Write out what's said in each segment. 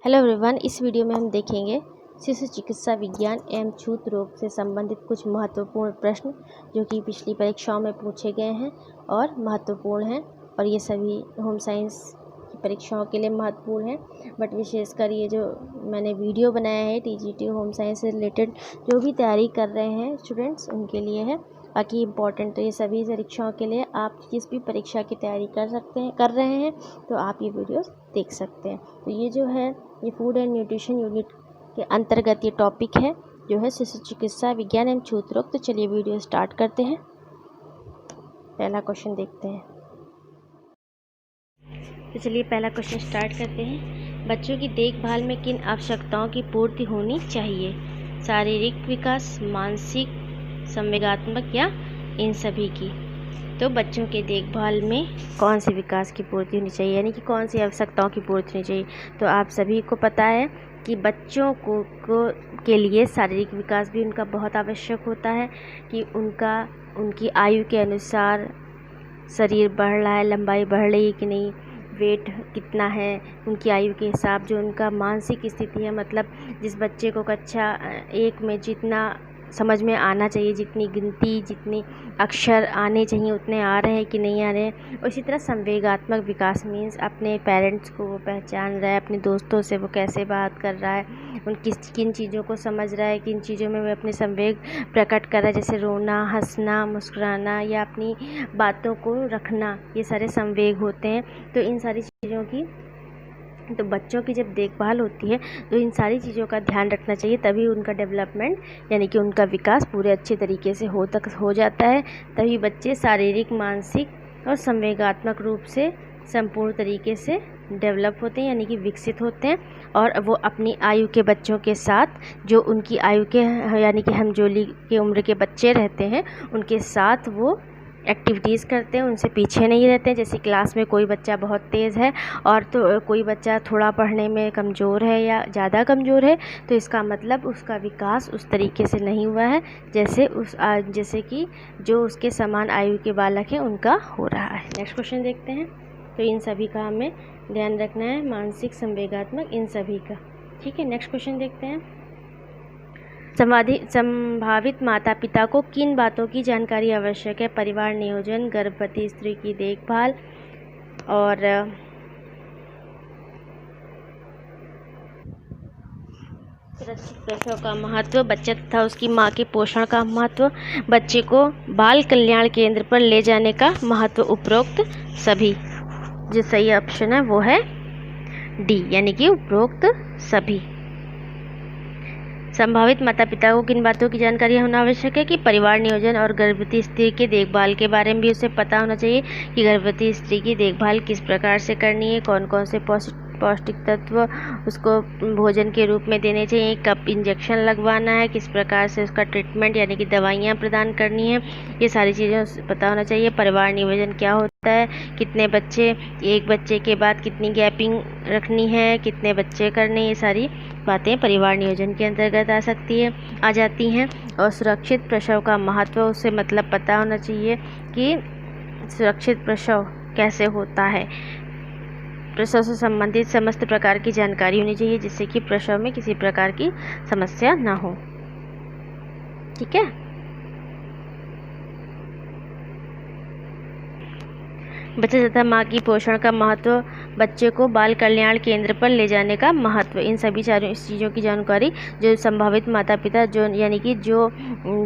Hello everyone, इस video में हम देखेंगे शिशु चिकित्सा विज्ञान एवं छूत रोग से संबंधित कुछ महत्वपूर्ण प्रश्न जो कि पिछली परीक्षाओं में पूछे गए हैं और महत्वपूर्ण हैं। और ये सभी होम साइंस की परीक्षाओं के लिए महत्वपूर्ण है, बट विशेषकर ये जो मैंने वीडियो बनाया है टीजीटी होम साइंस से रिलेटेड जो भी तैयारी कर रहे हैं स्टूडेंट्स उनके लिए है। बाकी इम्पॉर्टेंट तो ये सभी परीक्षाओं के लिए, आप जिस भी परीक्षा की तैयारी कर रहे हैं तो आप ये वीडियोस देख सकते हैं। तो ये जो है ये फूड एंड न्यूट्रिशन यूनिट के अंतर्गत ये टॉपिक है जो है शिशु चिकित्सा विज्ञान एवं छूत रोग। तो चलिए वीडियो स्टार्ट करते हैं। पहला क्वेश्चन देखते हैं। तो चलिए पहला क्वेश्चन स्टार्ट करते हैं। बच्चों की देखभाल में किन आवश्यकताओं की पूर्ति होनी चाहिए? शारीरिक विकास, मानसिक, संवेगात्मक या इन सभी की? तो बच्चों के देखभाल में कौन से विकास की पूर्ति होनी चाहिए, यानी कि कौन सी आवश्यकताओं की पूर्ति होनी चाहिए? तो आप सभी को पता है कि बच्चों के लिए शारीरिक विकास भी उनका बहुत आवश्यक होता है कि उनकी आयु के अनुसार शरीर बढ़ रहा है, लंबाई बढ़ रही है कि नहीं, वेट कितना है, उनकी आयु के हिसाब जो उनका मानसिक स्थिति है, मतलब जिस बच्चे को कक्षा 1 में जितना समझ में आना चाहिए, जितनी गिनती जितने अक्षर आने चाहिए उतने आ रहे हैं कि नहीं आ रहे हैं। और इसी तरह संवेगात्मक विकास मीन्स अपने पेरेंट्स को वो पहचान रहा है, अपने दोस्तों से वो कैसे बात कर रहा है, किन चीज़ों को समझ रहा है, किन चीज़ों में वो अपने संवेग प्रकट कर रहा है, जैसे रोना, हंसना, मुस्कुराना या अपनी बातों को रखना, ये सारे संवेग होते हैं। तो इन सारी चीज़ों की तो बच्चों की जब देखभाल होती है तो इन सारी चीज़ों का ध्यान रखना चाहिए, तभी उनका डेवलपमेंट यानी कि उनका विकास पूरे अच्छे तरीके से हो जाता है। तभी बच्चे शारीरिक, मानसिक और संवेगात्मक रूप से संपूर्ण तरीके से डेवलप होते हैं, यानी कि विकसित होते हैं। और वो अपनी आयु के बच्चों के साथ, जो उनकी आयु के यानी कि हमजोली की उम्र के बच्चे रहते हैं, उनके साथ वो एक्टिविटीज़ करते हैं, उनसे पीछे नहीं रहते हैं। जैसे क्लास में कोई बच्चा बहुत तेज़ है और तो कोई बच्चा थोड़ा पढ़ने में कमज़ोर है या ज़्यादा कमज़ोर है, तो इसका मतलब उसका विकास उस तरीके से नहीं हुआ है जैसे कि जो उसके समान आयु के बालक हैं उनका हो रहा है। नेक्स्ट क्वेश्चन देखते हैं। तो इन सभी का हमें ध्यान रखना है, मानसिक, संवेगात्मक, इन सभी का। ठीक है, नेक्स्ट क्वेश्चन देखते हैं। संभावित माता पिता को किन बातों की जानकारी आवश्यक है? परिवार नियोजन, गर्भवती स्त्री की देखभाल और सुरक्षित प्रसव का महत्व, बच्चा तथा उसकी माँ के पोषण का महत्व, बच्चे को बाल कल्याण केंद्र पर ले जाने का महत्व, उपरोक्त सभी। जो सही ऑप्शन है वो है डी, यानी कि उपरोक्त सभी। संभावित माता पिता को किन बातों की जानकारी होना आवश्यक है? कि परिवार नियोजन और गर्भवती स्त्री के देखभाल के बारे में भी उसे पता होना चाहिए कि गर्भवती स्त्री की देखभाल किस प्रकार से करनी है, कौन कौन से पौष्टिक तत्व उसको भोजन के रूप में देने चाहिए, कब इंजेक्शन लगवाना है, किस प्रकार से उसका ट्रीटमेंट यानी कि दवाइयाँ प्रदान करनी है, ये सारी चीज़ें पता होना चाहिए। परिवार नियोजन क्या होता है, कितने बच्चे, एक बच्चे के बाद कितनी गैपिंग रखनी है, कितने बच्चे करने, ये सारी बातें परिवार नियोजन के अंतर्गत आ जाती हैं। और सुरक्षित प्रसव का महत्व उसे मतलब पता होना चाहिए कि सुरक्षित प्रसव कैसे होता है। प्रसव से संबंधित समस्त प्रकार की जानकारी होनी चाहिए जिससे कि प्रसव में किसी प्रकार की समस्या ना हो। ठीक है, बच्चे तथा माँ की पोषण का महत्व, बच्चे को बाल कल्याण केंद्र पर ले जाने का महत्व, इन सभी चीज़ों की जानकारी जो संभावित माता पिता जो यानी कि जो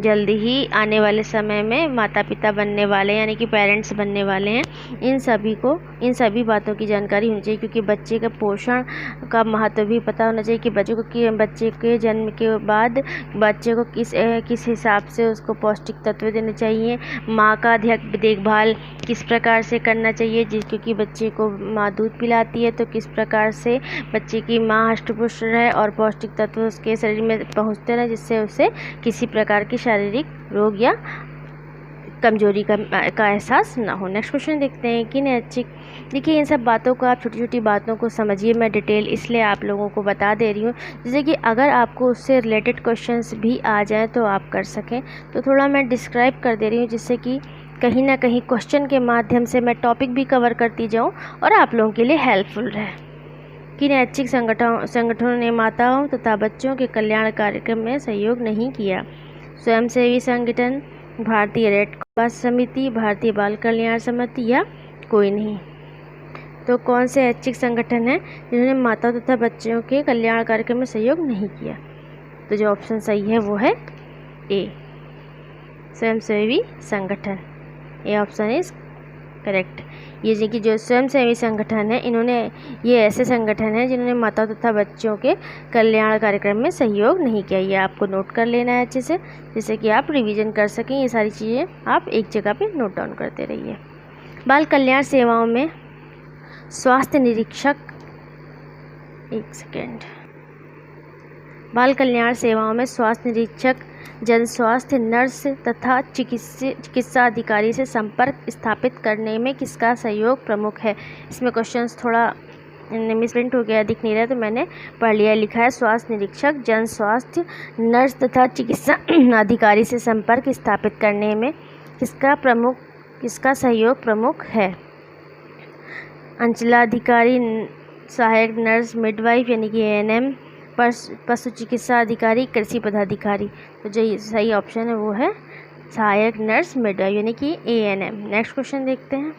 जल्दी ही आने वाले समय में माता पिता बनने वाले यानी कि पेरेंट्स बनने वाले हैं, इन सभी बातों की जानकारी होनी चाहिए। क्योंकि बच्चे के पोषण का महत्व भी पता होना चाहिए कि बच्चे के जन्म के बाद बच्चे को किस हिसाब से उसको पौष्टिक तत्व देने चाहिए, माँ का देखभाल किस प्रकार से करना चाहिए, क्योंकि बच्चे को माँ दूध पिलाती है, तो किस प्रकार से बच्चे की माँ हष्ट-पुष्ट रहे और पौष्टिक तत्व उसके शरीर में पहुँचते रहे, जिससे उसे किसी प्रकार की शारीरिक रोग या कमजोरी का एहसास ना हो। नेक्स्ट क्वेश्चन देखते हैं कि नैतिक। देखिए, इन सब बातों को आप छोटी छोटी बातों को समझिए। मैं डिटेल इसलिए आप लोगों को बता दे रही हूँ जैसे कि अगर आपको उससे रिलेटेड क्वेश्चंस भी आ जाए तो आप कर सकें। तो थोड़ा मैं डिस्क्राइब कर दे रही हूँ जिससे कि कहीं ना कहीं क्वेश्चन के माध्यम से मैं टॉपिक भी कवर करती जाऊँ और आप लोगों के लिए हेल्पफुल रहे। किन ऐच्छिक संगठनों ने माताओं तथा बच्चों के कल्याण कार्यक्रम में सहयोग नहीं किया? स्वयंसेवी संगठन, भारतीय रेड क्रॉस समिति, भारतीय बाल कल्याण समिति या कोई नहीं? तो कौन से ऐच्छिक संगठन हैं जिन्होंने माताओं तथा बच्चों के कल्याण कार्यक्रम में सहयोग नहीं किया? तो जो ऑप्शन सही है वो है ए, स्वयंसेवी संगठन। A option is correct. ये कि जो स्वयंसेवी संगठन है, ये ऐसे संगठन हैं जिन्होंने माताओं तथा बच्चों के कल्याण कार्यक्रम में सहयोग नहीं किया। ये आपको नोट कर लेना है अच्छे से, जिससे कि आप रिवीजन कर सकें। ये सारी चीज़ें आप एक जगह पे नोट डाउन करते रहिए। बाल कल्याण सेवाओं में स्वास्थ्य निरीक्षक, एक सेकेंड, बाल कल्याण सेवाओं में स्वास्थ्य निरीक्षक, जन स्वास्थ्य नर्स तथा चिकित्सा अधिकारी से संपर्क स्थापित करने में किसका सहयोग प्रमुख है? इसमें क्वेश्चंस थोड़ा मिसप्रिंट हो गया, दिख नहीं रहा, तो मैंने पढ़ लिया। लिखा है स्वास्थ्य निरीक्षक, जन स्वास्थ्य नर्स तथा चिकित्सा अधिकारी से संपर्क स्थापित करने में किसका सहयोग प्रमुख है? अंचलाधिकारी, सहायक नर्स, मिडवाइफ यानी कि ANM, पशु चिकित्सा अधिकारी, कृषि पदाधिकारी। तो जो सही ऑप्शन है वो है सहायक नर्स, मिडवाइफ यानी कि ANM। नेक्स्ट क्वेश्चन देखते हैं।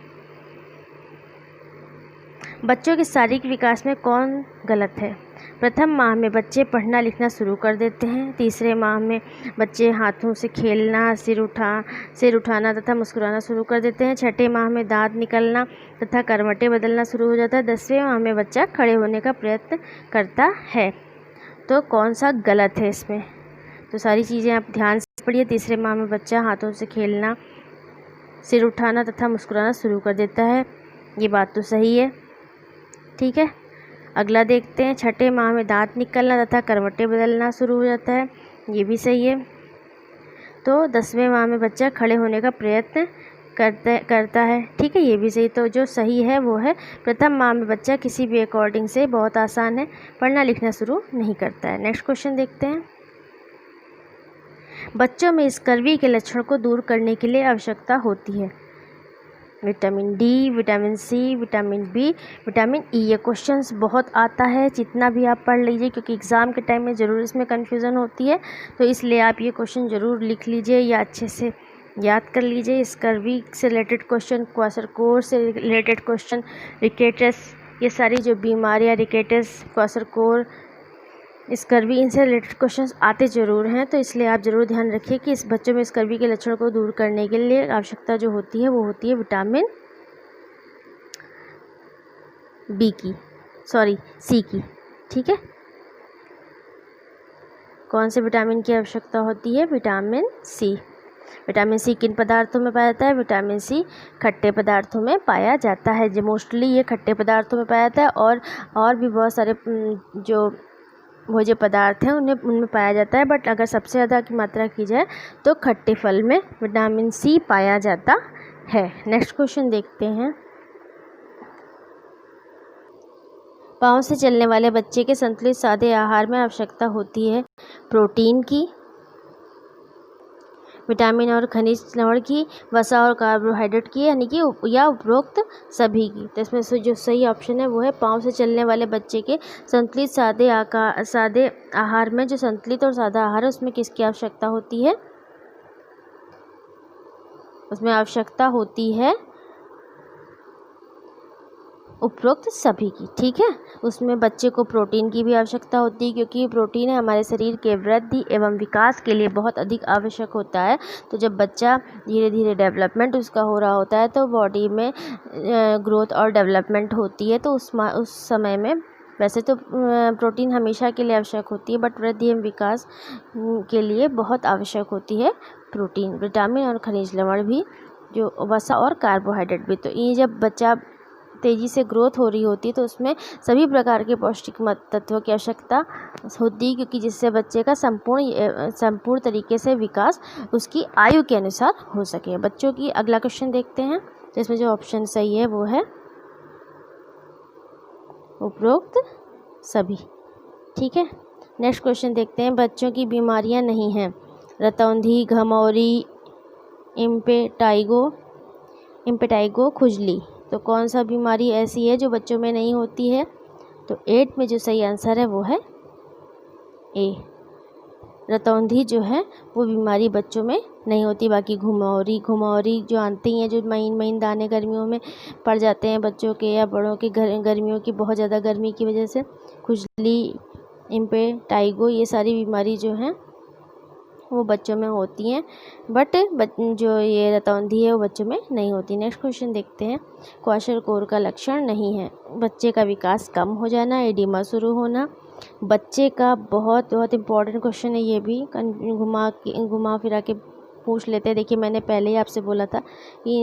बच्चों के शारीरिक विकास में कौन गलत है? प्रथम माह में बच्चे पढ़ना लिखना शुरू कर देते हैं। तीसरे माह में बच्चे हाथों से खेलना, सिर उठाना तथा मुस्कुराना शुरू कर देते हैं। छठे माह में दांत निकलना तथा करवटें बदलना शुरू हो जाता है। 10वें माह में बच्चा खड़े होने का प्रयत्न करता है। तो कौन सा गलत है इसमें? तो सारी चीज़ें आप ध्यान से पढ़िए। तीसरे माह में बच्चा हाथों से खेलना, सिर उठाना तथा मुस्कुराना शुरू कर देता है, ये बात तो सही है, ठीक है। अगला देखते हैं। छठे माह में दांत निकलना तथा करवटें बदलना शुरू हो जाता है, ये भी सही है। तो 10वें माह में बच्चा खड़े होने का प्रयत्न करता है, ठीक है, ये भी सही। तो जो सही है वो है प्रथम माह में बच्चा किसी भी अकॉर्डिंग से, बहुत आसान है, पढ़ना लिखना शुरू नहीं करता है। नेक्स्ट क्वेश्चन देखते हैं। बच्चों में स्कर्वी के लक्षण को दूर करने के लिए आवश्यकता होती है vitamin D, vitamin C, vitamin B, vitamin E. ये क्वेश्चंस बहुत आता है, जितना भी आप पढ़ लीजिए, क्योंकि एग्ज़ाम के टाइम में ज़रूर इसमें कन्फ्यूज़न होती है, तो इसलिए आप ये क्वेश्चन ज़रूर लिख लीजिए या अच्छे से याद कर लीजिए। स्कर्वी से रिलेटेड क्वेश्चन, क्वाशरकोर से रिलेटेड क्वेश्चन, रिकेटस, ये सारी जो बीमारियाँ, रिकेटस, क्वाशरकोर, स्कर्वी, इनसे रिलेटेड क्वेश्चंस आते ज़रूर हैं। तो इसलिए आप ज़रूर ध्यान रखिए कि इस बच्चों में स्कर्वी के लक्षण को दूर करने के लिए आवश्यकता जो होती है वो होती है विटामिन सी की, ठीक है। कौन से विटामिन की आवश्यकता होती है? Vitamin C. विटामिन सी किन पदार्थों में पाया जाता है? विटामिन सी खट्टे पदार्थों में पाया जाता है, जो मोस्टली ये खट्टे पदार्थों में पाया जाता है, और भी बहुत सारे जो भोज्य पदार्थ हैं उनमें पाया जाता है, बट अगर सबसे ज़्यादा की मात्रा की जाए तो खट्टे फल में विटामिन सी पाया जाता है। नेक्स्ट क्वेश्चन देखते हैं। पाँव से चलने वाले बच्चे के संतुलित सादे आहार में आवश्यकता होती है प्रोटीन की, विटामिन और खनिज लवण की, वसा और कार्बोहाइड्रेट की, यानी कि या उपरोक्त सभी की। तो इसमें से जो सही ऑप्शन है वो है पाँव से चलने वाले बच्चे के संतुलित सादे आहार में, जो संतुलित और सादा आहार है उसमें किसकी आवश्यकता होती है? उसमें आवश्यकता होती है उपरोक्त सभी की, ठीक है। उसमें बच्चे को प्रोटीन की भी आवश्यकता होती है, क्योंकि प्रोटीन है हमारे शरीर के वृद्धि एवं विकास के लिए बहुत अधिक आवश्यक होता है। तो जब बच्चा धीरे धीरे डेवलपमेंट उसका हो रहा होता है, तो बॉडी में ग्रोथ और डेवलपमेंट होती है, तो उस समय में वैसे तो प्रोटीन हमेशा के लिए आवश्यक होती है, बट वृद्धि एवं विकास के लिए बहुत आवश्यक होती है प्रोटीन, विटामिन और खनिज लवण भी, जो वसा और कार्बोहाइड्रेट भी। तो ये जब बच्चा तेज़ी से ग्रोथ हो रही होती है तो उसमें सभी प्रकार के पौष्टिक तत्वों की आवश्यकता होती है, क्योंकि जिससे बच्चे का संपूर्ण तरीके से विकास उसकी आयु के अनुसार हो सके। बच्चों की अगला क्वेश्चन देखते हैं, तो इसमें जो ऑप्शन सही है वो है उपरोक्त सभी, ठीक है। नेक्स्ट क्वेश्चन देखते हैं। बच्चों की बीमारियां नहीं हैं रतौंधी, घमौरी, इम्पेटाइगो, खुजली। तो कौन सा बीमारी ऐसी है जो बच्चों में नहीं होती है? तो 8 में जो सही आंसर है वो है ए। रतौंधी जो है वो बीमारी बच्चों में नहीं होती। बाकी घुमावरी जो आती हैं, जो महीन दाने गर्मियों में पड़ जाते हैं बच्चों के या बड़ों के, गर्मियों की बहुत ज़्यादा गर्मी की वजह से, खुजली, इम्पेटाइगो, ये सारी बीमारी जो हैं वो बच्चों में होती हैं, बट जो ये रतौंधी है वो बच्चों में नहीं होती। नेक्स्ट क्वेश्चन देखते हैं। क्वाशरकोर का लक्षण नहीं है। बच्चे का विकास कम हो जाना, एडिमा शुरू होना। बच्चे का बहुत इंपॉर्टेंट क्वेश्चन है ये भी, घुमा फिरा के पूछ लेते हैं। देखिए मैंने पहले ही आपसे बोला था कि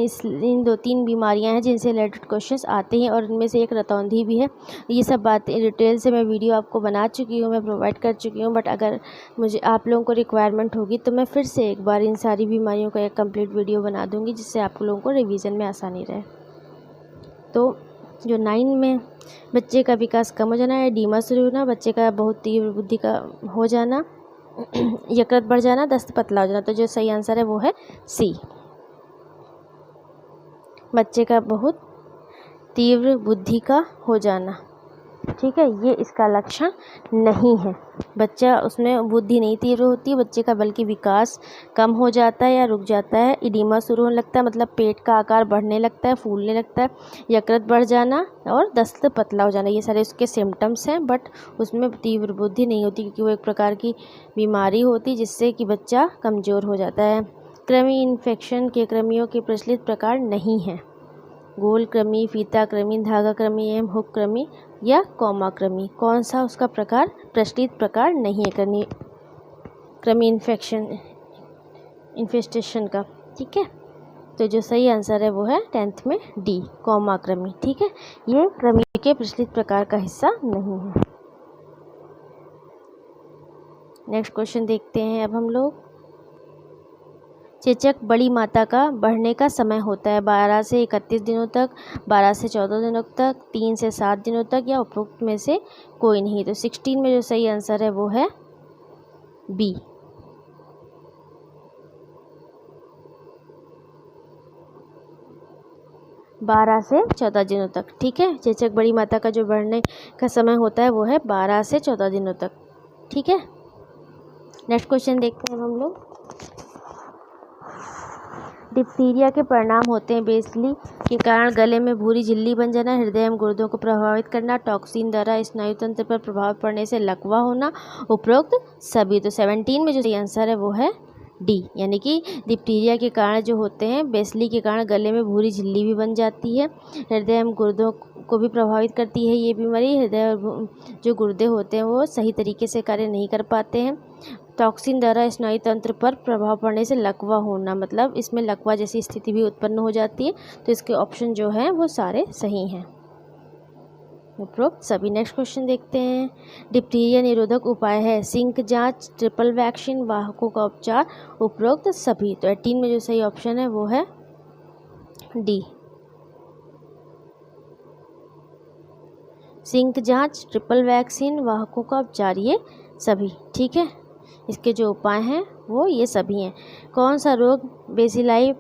इन 2-3 बीमारियां हैं जिनसे रिलेटेड क्वेश्चंस आते हैं और इनमें से एक रतौंधी भी है। ये सब बातें डिटेल से मैं वीडियो आपको बना चुकी हूँ, मैं प्रोवाइड कर चुकी हूँ, बट अगर मुझे आप लोगों को रिक्वायरमेंट होगी तो मैं फिर से एक बार इन सारी बीमारियों का एक कंप्लीट वीडियो बना दूँगी, जिससे आप लोगों को रिविज़न में आसानी रहे। तो जो 9 में बच्चे का विकास कम हो जाना है, एडिमा शुरू होना, बच्चे का बहुत तीव्र बुद्धि का हो जाना, यकृत बढ़ जाना, दस्त पतला हो जाना। तो जो सही आंसर है वो है सी। बच्चे का बहुत तीव्र बुद्धि का हो जाना, ठीक है, ये इसका लक्षण नहीं है। बच्चा उसमें बुद्धि नहीं तीव्र होती है बच्चे का, बल्कि विकास कम हो जाता है या रुक जाता है। इडीमा शुरू होने लगता है, मतलब पेट का आकार बढ़ने लगता है, फूलने लगता है, यकृत बढ़ जाना और दस्त पतला हो जाना, ये सारे उसके सिम्टम्स हैं, बट उसमें तीव्र बुद्धि नहीं होती, क्योंकि वो एक प्रकार की बीमारी होती है जिससे कि बच्चा कमज़ोर हो जाता है। कृमि इन्फेक्शन के कृमियों के प्रचलित प्रकार नहीं हैं। गोल कृमि, फीता कृमि, धागा कृमि एवं हुक कृमि या कॉमा कृमि, कौन सा उसका प्रकार प्रचलित प्रकार नहीं है कृमि इन्फेस्टेशन का, ठीक है। तो जो सही आंसर है वो है 10th में डी, कॉमा कृमि, ठीक है, ये कृमि के प्रचलित प्रकार का हिस्सा नहीं है। नेक्स्ट क्वेश्चन देखते हैं अब हम लोग। चेचक बड़ी माता का बढ़ने का समय होता है 12 से 31 दिनों तक, 12 से 14 दिनों तक, 3 से 7 दिनों तक, या उपरोक्त में से कोई नहीं। तो 16 में जो सही आंसर है वो है बी। बारह से 14 दिनों तक, ठीक है। चेचक बड़ी माता का जो बढ़ने का समय होता है वो है 12 से 14 दिनों तक, ठीक है। नेक्स्ट क्वेश्चन देखते हैं हम लोग। डिप्थीरिया के परिणाम होते हैं बेसिली के कारण गले में भूरी झिल्ली बन जाना, हृदय एवं गुर्दों को प्रभावित करना, टॉक्सिन द्वारा स्नायु तंत्र पर प्रभाव पड़ने से लकवा होना, उपरोक्त सभी। तो 17 में जो सही आंसर है वो है डी, यानी कि डिप्थीरिया के कारण जो होते हैं, बेसिली के कारण गले में भूरी झिल्ली भी बन जाती है, हृदय एवं गुर्दों को भी प्रभावित करती है ये बीमारी। हृदय और जो गुर्दे होते हैं वो सही तरीके से कार्य नहीं कर पाते हैं। टॉक्सिन द्वारा स्नायु तंत्र पर प्रभाव पड़ने से लकवा होना, मतलब इसमें लकवा जैसी स्थिति भी उत्पन्न हो जाती है। तो इसके ऑप्शन जो हैं वो सारे सही हैं, उपरोक्त सभी। नेक्स्ट क्वेश्चन देखते हैं। डिप्थीरिया निरोधक उपाय है सिंक जांच, ट्रिपल वैक्सीन, वाहकों का उपचार, उपरोक्त सभी। तो 18 में जो सही ऑप्शन है वो है डी, सिंक जांच, ट्रिपल वैक्सीन, वाहकों का उपचार, ये सभी, ठीक है। इसके जो उपाय हैं वो ये सभी हैं। कौन सा रोग बेसिलाई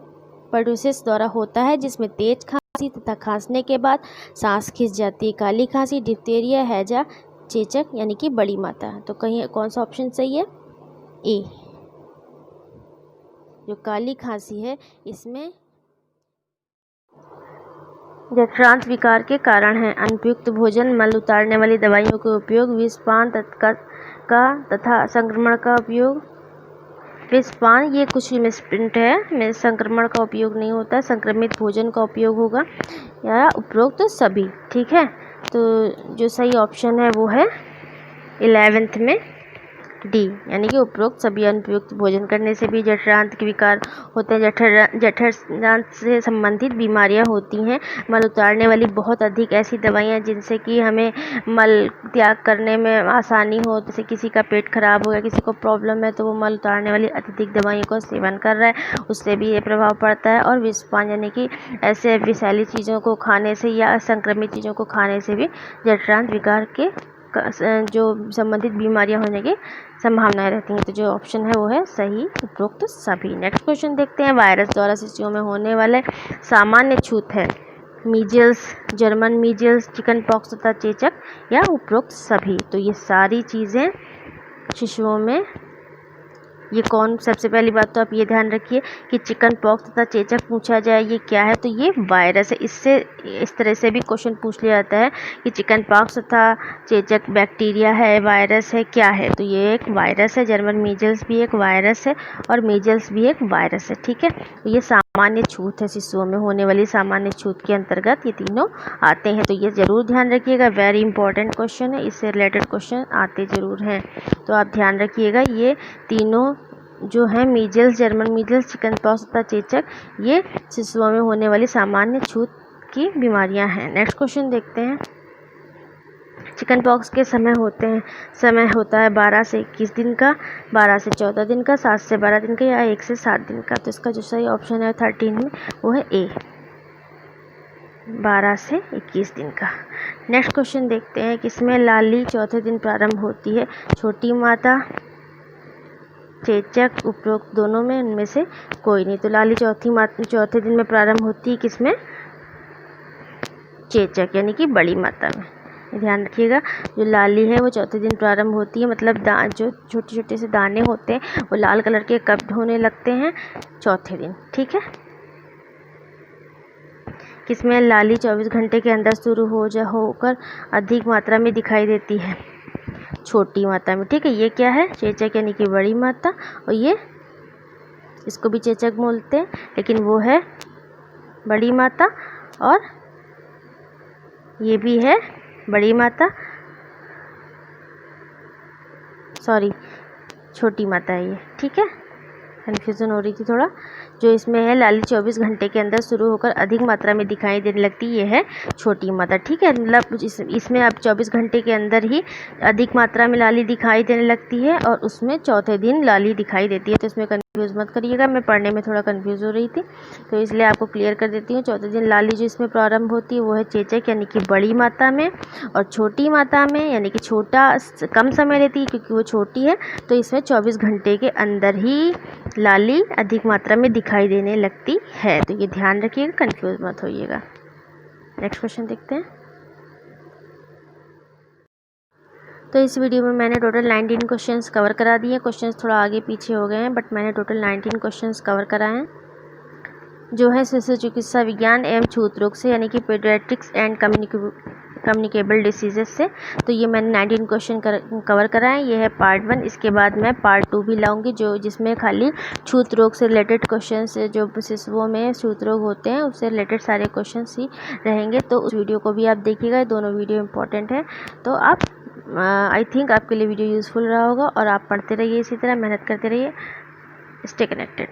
पर्टुसिस द्वारा होता है जिसमें तेज खांसी तथा खांसने के बाद सांस खिंच जाती है? काली खांसी, डिप्थीरिया, हैजा, चेचक यानी कि बड़ी माता। तो कहीं कौन सा ऑप्शन सही है? ए। जो काली खांसी है इसमें जठरांत विकार के कारण है। अनुपयुक्त भोजन, मल उतारने वाली दवाइयों के उपयोग, विषपान तथा संक्रमण का उपयोग। विषपान ये कुछ मिसप्रिंट है, संक्रमण का उपयोग नहीं होता, संक्रमित भोजन का उपयोग होगा, या उपरोक्त सभी, ठीक है। तो जो सही ऑप्शन है वो है 11th में डी, यानी कि उपरोक्त सभी। अनुपयुक्त भोजन करने से भी जठरांत के विकार होते हैं, जठरांत से संबंधित बीमारियां होती हैं। मल उतारने वाली बहुत अधिक ऐसी दवाइयां जिनसे कि हमें मल त्याग करने में आसानी हो, जैसे किसी का पेट खराब हो गया, किसी को प्रॉब्लम है, तो वो मल उतारने वाली अत्यधिक दवाइयों का सेवन कर रहा है, उससे भी ये प्रभाव पड़ता है। और विषपान यानी कि ऐसे विषैली चीज़ों को खाने से या संक्रमित चीज़ों को खाने से भी जठरांत विकार के जो संबंधित बीमारियां होने की संभावनाएं रहती हैं। तो जो ऑप्शन है वो है सही, उपरोक्त सभी। नेक्स्ट क्वेश्चन देखते हैं। वायरस द्वारा शिशुओं में होने वाले सामान्य छूत है measles, German measles, chicken pox तथा चेचक या उपरोक्त सभी। तो ये सारी चीज़ें शिशुओं में ये कौन, सबसे पहली बात तो आप ये ध्यान रखिए कि चिकन पॉक्स तथा चेचक पूछा जाए ये क्या है, तो ये वायरस है। इससे इस तरह से भी क्वेश्चन पूछ लिया जाता है कि चिकन पॉक्स तथा चेचक बैक्टीरिया है, वायरस है, क्या है, तो ये एक वायरस है। जर्मन मीजल्स भी एक वायरस है और मीजल्स भी एक वायरस है, ठीक है। तो ये सामान्य छूत है, शिशुओं में होने वाली सामान्य छूत के अंतर्गत ये तीनों आते हैं। तो ये ज़रूर ध्यान रखिएगा, वेरी इंपॉर्टेंट क्वेश्चन है, इससे रिलेटेड क्वेश्चन आते ज़रूर हैं। तो आप ध्यान रखिएगा, ये तीनों जो है measles, German measles, chicken pox तथा चेचक, ये शिशुओं में होने वाली सामान्य छूत की बीमारियां हैं। नेक्स्ट क्वेश्चन देखते हैं। चिकन पॉक्स के समय होता है 12 से 21 दिन का, 12 से 14 दिन का, 7 से 12 दिन का या 1 से 7 दिन का। तो इसका जो सही ऑप्शन है 13 में वो है ए, 12 से 21 दिन का। नेक्स्ट क्वेश्चन देखते हैं कि इसमें लाली चौथे दिन प्रारंभ होती है, छोटी माता, चेचक, उपरोक्त दोनों में इनमें से कोई नहीं। तो लाली चौथे दिन में प्रारंभ होती है किसमें, चेचक यानी कि बड़ी माता में। ध्यान रखिएगा, जो लाली है वो चौथे दिन प्रारंभ होती है, मतलब जो छोटे छोटे से दाने होते हैं वो लाल कलर के कब होने लगते हैं, चौथे दिन, ठीक है। किसमें लाली 24 घंटे के अंदर शुरू होकर अधिक मात्रा में दिखाई देती है, छोटी माता में, ठीक है। ये क्या है, चेचक यानी कि बड़ी माता, और ये इसको भी चेचक बोलते हैं लेकिन वो है बड़ी माता, और ये भी है बड़ी माता, सॉरी छोटी माता है ये, ठीक है, कन्फ्यूज़न हो रही थी थोड़ा। जो इसमें है लाली 24 घंटे के अंदर शुरू होकर अधिक मात्रा में दिखाई देने लगती, ये है छोटी माता, ठीक है। मतलब इसमें अब 24 घंटे के अंदर ही अधिक मात्रा में लाली दिखाई देने लगती है और उसमें चौथे दिन लाली दिखाई देती है। तो इसमें कंफ्यूज मत करिएगा, मैं पढ़ने में थोड़ा कंफ्यूज हो रही थी तो इसलिए आपको क्लियर कर देती हूँ। चौथे दिन लाली जो इसमें प्रारंभ होती है वो है चेचक यानी कि बड़ी माता में, और छोटी माता में यानी कि छोटा कम समय लेती है क्योंकि वो छोटी है, तो इसमें 24 घंटे के अंदर ही लाली अधिक मात्रा में दिखाई देने लगती है। तो ये ध्यान रखिएगा, कंफ्यूज मत होइएगा। नेक्स्ट क्वेश्चन देखते हैं। तो इस वीडियो में मैंने टोटल 19 क्वेश्चंस कवर करा दिए। क्वेश्चंस थोड़ा आगे पीछे हो गए हैं बट मैंने टोटल 19 क्वेश्चंस कवर कराए हैं, जो है शिशु चिकित्सा विज्ञान एवं छूत रोग से, यानी कि पीडियाट्रिक्स एंड कम्युनिकेबल डिसीजेस से। तो ये मैंने 19 क्वेश्चन कवर कराए, ये है पार्ट 1। इसके बाद मैं पार्ट 2 भी लाऊंगी जिसमें खाली छूत रोग से रिलेटेड क्वेश्चन से, जो शिशुओं में छूत रोग होते हैं उससे रिलेटेड सारे क्वेश्चन ही रहेंगे। तो उस वीडियो को भी आप देखिएगा, दोनों वीडियो इंपॉर्टेंट है। तो आप आई थिंक आपके लिए वीडियो यूज़फुल रहा होगा और आप पढ़ते रहिए, इसी तरह मेहनत करते रहिए। Stay connected.